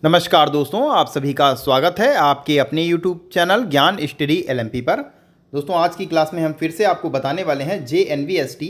नमस्कार दोस्तों, आप सभी का स्वागत है आपके अपने YouTube चैनल ज्ञान स्टडी LMP पर। दोस्तों आज की क्लास में हम फिर से आपको बताने वाले हैं JNVST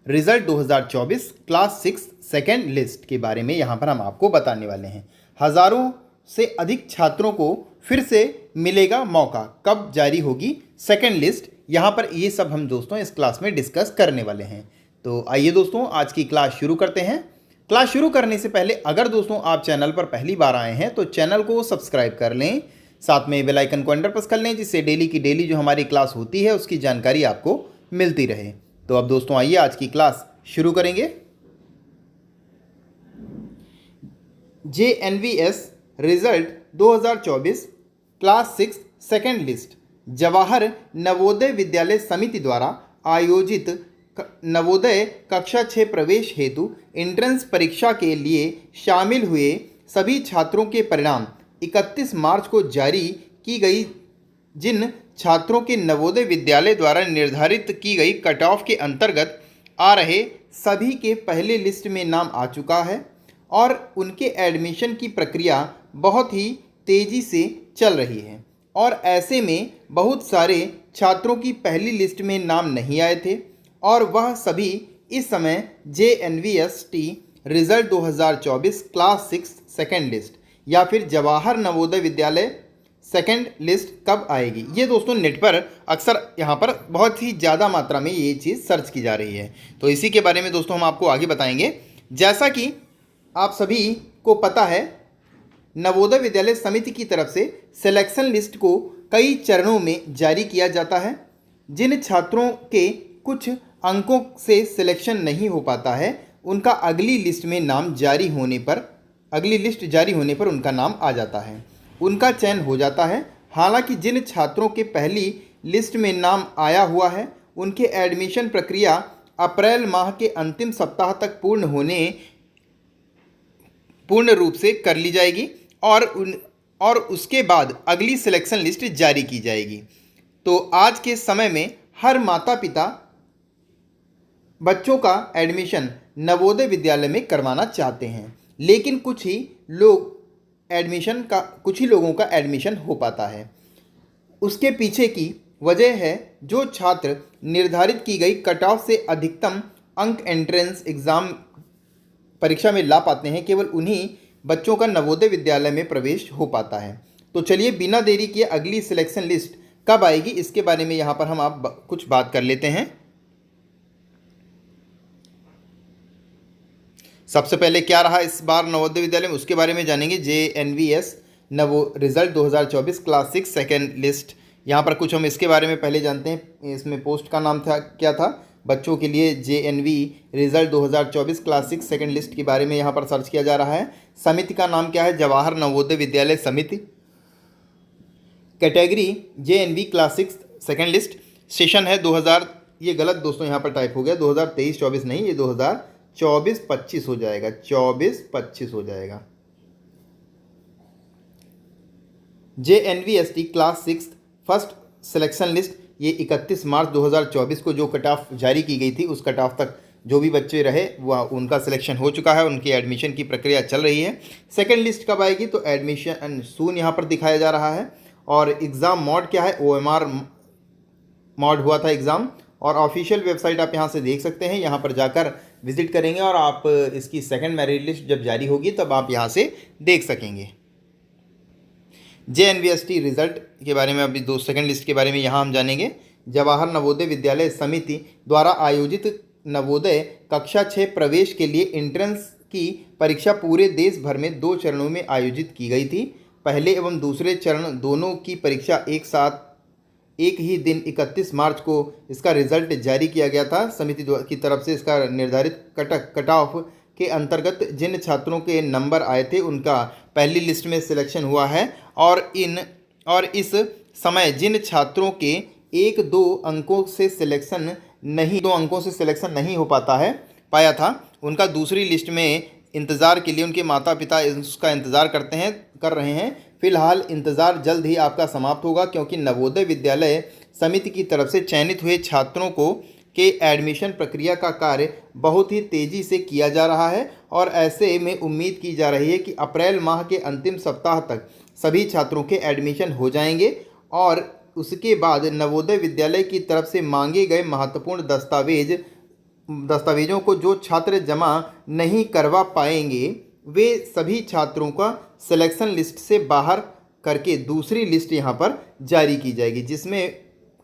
result 2024 class 6 second list के बारे में। यहाँ पर हम आपको बताने वाले हैं हज़ारों से अधिक छात्रों को फिर से मिलेगा मौका, कब जारी होगी सेकेंड लिस्ट। यहाँ पर ये सब हम दोस्तों इस क्लास में डिस्कस करने वाले हैं। तो आइए दोस्तों आज की क्लास शुरू करते हैं। क्लास शुरू करने से पहले अगर दोस्तों आप चैनल पर पहली बार आए हैं तो चैनल को सब्सक्राइब कर लें, साथ में बेल आइकन को अंडर प्रेस कर लें, जिससे डेली की डेली जो हमारी क्लास होती है उसकी जानकारी आपको मिलती रहे। तो अब दोस्तों आइए आज की क्लास शुरू करेंगे। JNVS result 2024 class 6 second list Jawahar Navodaya Vidyalaya समिति द्वारा आयोजित नवोदय कक्षा 6 प्रवेश हेतु एंट्रेंस परीक्षा के लिए शामिल हुए सभी छात्रों के परिणाम 31 मार्च को जारी की गई। जिन छात्रों के नवोदय विद्यालय द्वारा निर्धारित की गई कट ऑफ के अंतर्गत आ रहे सभी के पहले लिस्ट में नाम आ चुका है और उनके एडमिशन की प्रक्रिया बहुत ही तेज़ी से चल रही है, और ऐसे में बहुत सारे छात्रों की पहली लिस्ट में नाम नहीं आए थे और वह सभी इस समय JNVST result 2024 class 6 second list या फिर जवाहर नवोदय विद्यालय सेकेंड लिस्ट कब आएगी, ये दोस्तों नेट पर अक्सर यहाँ पर बहुत ही ज़्यादा मात्रा में ये चीज़ सर्च की जा रही है। तो इसी के बारे में दोस्तों हम आपको आगे बताएंगे। जैसा कि आप सभी को पता है, नवोदय विद्यालय समिति की तरफ से सिलेक्शन लिस्ट को कई चरणों में जारी किया जाता है। जिन छात्रों के कुछ अंकों से सिलेक्शन नहीं हो पाता है उनका अगली लिस्ट जारी होने पर उनका नाम आ जाता है, उनका चयन हो जाता है। हालांकि जिन छात्रों के पहली लिस्ट में नाम आया हुआ है उनके एडमिशन प्रक्रिया अप्रैल माह के अंतिम सप्ताह तक पूर्ण रूप से कर ली जाएगी और उसके बाद अगली सिलेक्शन लिस्ट जारी की जाएगी। तो आज के समय में हर माता पिता बच्चों का एडमिशन नवोदय विद्यालय में करवाना चाहते हैं, लेकिन कुछ ही लोगों का एडमिशन हो पाता है। उसके पीछे की वजह है जो छात्र निर्धारित की गई कट ऑफ से अधिकतम अंक एंट्रेंस एग्ज़ाम परीक्षा में ला पाते हैं, केवल उन्हीं बच्चों का नवोदय विद्यालय में प्रवेश हो पाता है। तो चलिए बिना देरी किए अगली सिलेक्शन लिस्ट कब आएगी इसके बारे में यहाँ पर हम आप कुछ बात कर लेते हैं। सबसे पहले क्या रहा इस बार नवोदय विद्यालय में, उसके बारे में जानेंगे। JNVS result 2024 class 6 second list, यहाँ पर कुछ हम इसके बारे में पहले जानते हैं। इसमें पोस्ट का नाम क्या था बच्चों के लिए, JNV result 2024 class 6 second list के बारे में यहाँ पर सर्च किया जा रहा है। समिति का नाम क्या है, जवाहर नवोदय विद्यालय समिति। Category JNV class 6 second list. Session है 2000, ये गलत दोस्तों यहाँ पर टाइप हो गया, 2023-24 नहीं, ये 2024-25 हो जाएगा, 24-25 हो जाएगा। JNVST class 6 first selection list, ये 31 मार्च 2024 को जो कट ऑफ जारी की गई थी उस कट ऑफ तक जो भी बच्चे रहे वह उनका सिलेक्शन हो चुका है, उनकी एडमिशन की प्रक्रिया चल रही है। सेकेंड लिस्ट कब आएगी, तो एडमिशन सून यहाँ पर दिखाया जा रहा है। और एग्ज़ाम मोड क्या है, OMR मोड हुआ था एग्ज़ाम, और ऑफिशियल वेबसाइट आप यहाँ से देख सकते हैं। यहाँ पर जाकर विजिट करेंगे और आप इसकी सेकंड मेरिट लिस्ट जब जारी होगी तब आप यहाँ से देख सकेंगे। JNVST रिजल्ट के बारे में अभी सेकंड लिस्ट के बारे में यहाँ हम जानेंगे। जवाहर नवोदय विद्यालय समिति द्वारा आयोजित नवोदय कक्षा 6 प्रवेश के लिए एंट्रेंस की परीक्षा पूरे देश भर में 2 चरणों में आयोजित की गई थी। पहले एवं दूसरे चरण दोनों की परीक्षा एक ही दिन 31 मार्च को इसका रिजल्ट जारी किया गया था। समिति की तरफ से इसका निर्धारित कट ऑफ के अंतर्गत जिन छात्रों के नंबर आए थे उनका पहली लिस्ट में सिलेक्शन हुआ है, और इस समय जिन छात्रों के 1-2 अंकों से सिलेक्शन नहीं हो पाया था उनका दूसरी लिस्ट में इंतज़ार के लिए उनके माता पिता उसका इंतज़ार कर रहे हैं। फिलहाल इंतज़ार जल्द ही आपका समाप्त होगा, क्योंकि नवोदय विद्यालय समिति की तरफ से चयनित हुए छात्रों को के एडमिशन प्रक्रिया का कार्य बहुत ही तेज़ी से किया जा रहा है और ऐसे में उम्मीद की जा रही है कि अप्रैल माह के अंतिम सप्ताह तक सभी छात्रों के एडमिशन हो जाएंगे और उसके बाद नवोदय विद्यालय की तरफ से मांगे गए महत्वपूर्ण दस्तावेजों को जो छात्र जमा नहीं करवा पाएंगे वे सभी छात्रों का सिलेक्शन लिस्ट से बाहर करके दूसरी लिस्ट यहाँ पर जारी की जाएगी, जिसमें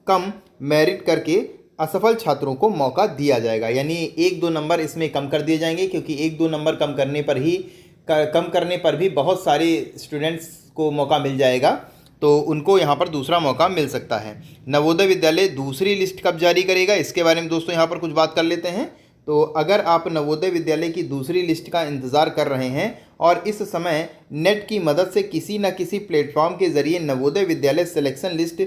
कम मेरिट करके असफल छात्रों को मौका दिया जाएगा। यानी 1-2 नंबर इसमें कम कर दिए जाएंगे, क्योंकि 1-2 नंबर कम करने पर भी बहुत सारे स्टूडेंट्स को मौका मिल जाएगा, तो उनको यहाँ पर दूसरा मौका मिल सकता है। नवोदय विद्यालय दूसरी लिस्ट कब जारी करेगा, इसके बारे में दोस्तों यहाँ पर कुछ बात कर लेते हैं। तो अगर आप नवोदय विद्यालय की दूसरी लिस्ट का इंतज़ार कर रहे हैं और इस समय नेट की मदद से किसी न किसी प्लेटफॉर्म के ज़रिए नवोदय विद्यालय सिलेक्शन लिस्ट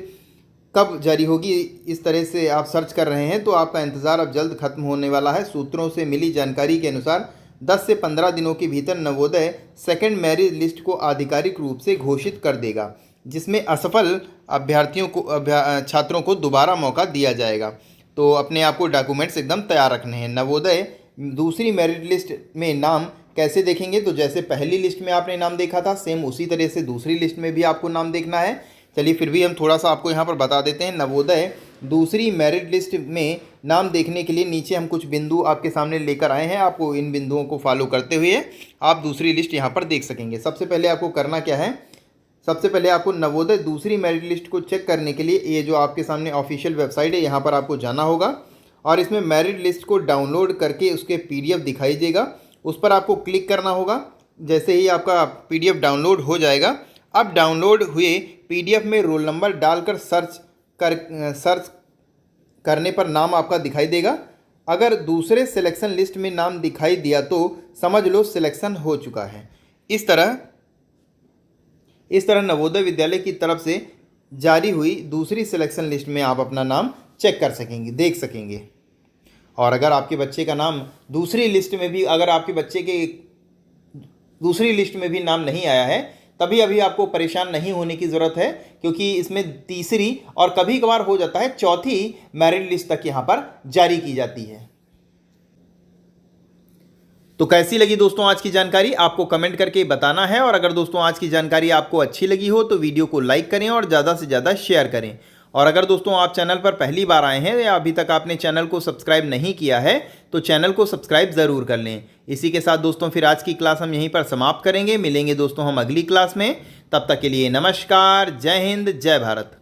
कब जारी होगी इस तरह से आप सर्च कर रहे हैं, तो आपका इंतज़ार अब जल्द खत्म होने वाला है। सूत्रों से मिली जानकारी के अनुसार 10 से 15 दिनों के भीतर नवोदय सेकेंड मेरिट लिस्ट को आधिकारिक रूप से घोषित कर देगा, जिसमें असफल छात्रों को दोबारा मौका दिया जाएगा। तो अपने आप को डॉक्यूमेंट्स एकदम तैयार रखने हैं। नवोदय दूसरी मेरिट लिस्ट में नाम कैसे देखेंगे, तो जैसे पहली लिस्ट में आपने नाम देखा था सेम उसी तरह से दूसरी लिस्ट में भी आपको नाम देखना है। चलिए फिर भी हम थोड़ा सा आपको यहाँ पर बता देते हैं। नवोदय दूसरी मेरिट लिस्ट में नाम देखने के लिए नीचे हम कुछ बिंदु आपके सामने लेकर आए हैं। आपको इन बिंदुओं को फॉलो करते हुए आप दूसरी लिस्ट यहाँ पर देख सकेंगे। सबसे पहले आपको करना क्या है, सबसे पहले आपको नवोदय दूसरी मेरिट लिस्ट को चेक करने के लिए ये जो आपके सामने ऑफिशियल वेबसाइट है यहाँ पर आपको जाना होगा और इसमें मेरिट लिस्ट को डाउनलोड करके उसके PDF दिखाई देगा, उस पर आपको क्लिक करना होगा। जैसे ही आपका PDF डाउनलोड हो जाएगा, अब डाउनलोड हुए PDF में रोल नंबर डालकर सर्च करने पर नाम आपका दिखाई देगा। अगर दूसरे सिलेक्शन लिस्ट में नाम दिखाई दिया तो समझ लो सिलेक्शन हो चुका है। इस तरह नवोदय विद्यालय की तरफ से जारी हुई दूसरी सिलेक्शन लिस्ट में आप अपना नाम चेक कर सकेंगे, देख सकेंगे। और अगर आपके बच्चे का नाम दूसरी लिस्ट में भी, अगर आपके बच्चे के दूसरी लिस्ट में भी नाम नहीं आया है, तभी अभी आपको परेशान नहीं होने की ज़रूरत है, क्योंकि इसमें तीसरी और कभी कभार हो जाता है चौथी मेरिट लिस्ट तक यहाँ पर जारी की जाती है। तो कैसी लगी दोस्तों आज की जानकारी, आपको कमेंट करके बताना है। और अगर दोस्तों आज की जानकारी आपको अच्छी लगी हो तो वीडियो को लाइक करें और ज़्यादा से ज़्यादा शेयर करें। और अगर दोस्तों आप चैनल पर पहली बार आए हैं या अभी तक आपने चैनल को सब्सक्राइब नहीं किया है तो चैनल को सब्सक्राइब ज़रूर कर लें। इसी के साथ दोस्तों फिर आज की क्लास हम यहीं पर समाप्त करेंगे। मिलेंगे दोस्तों हम अगली क्लास में, तब तक के लिए नमस्कार, जय हिंद, जय भारत।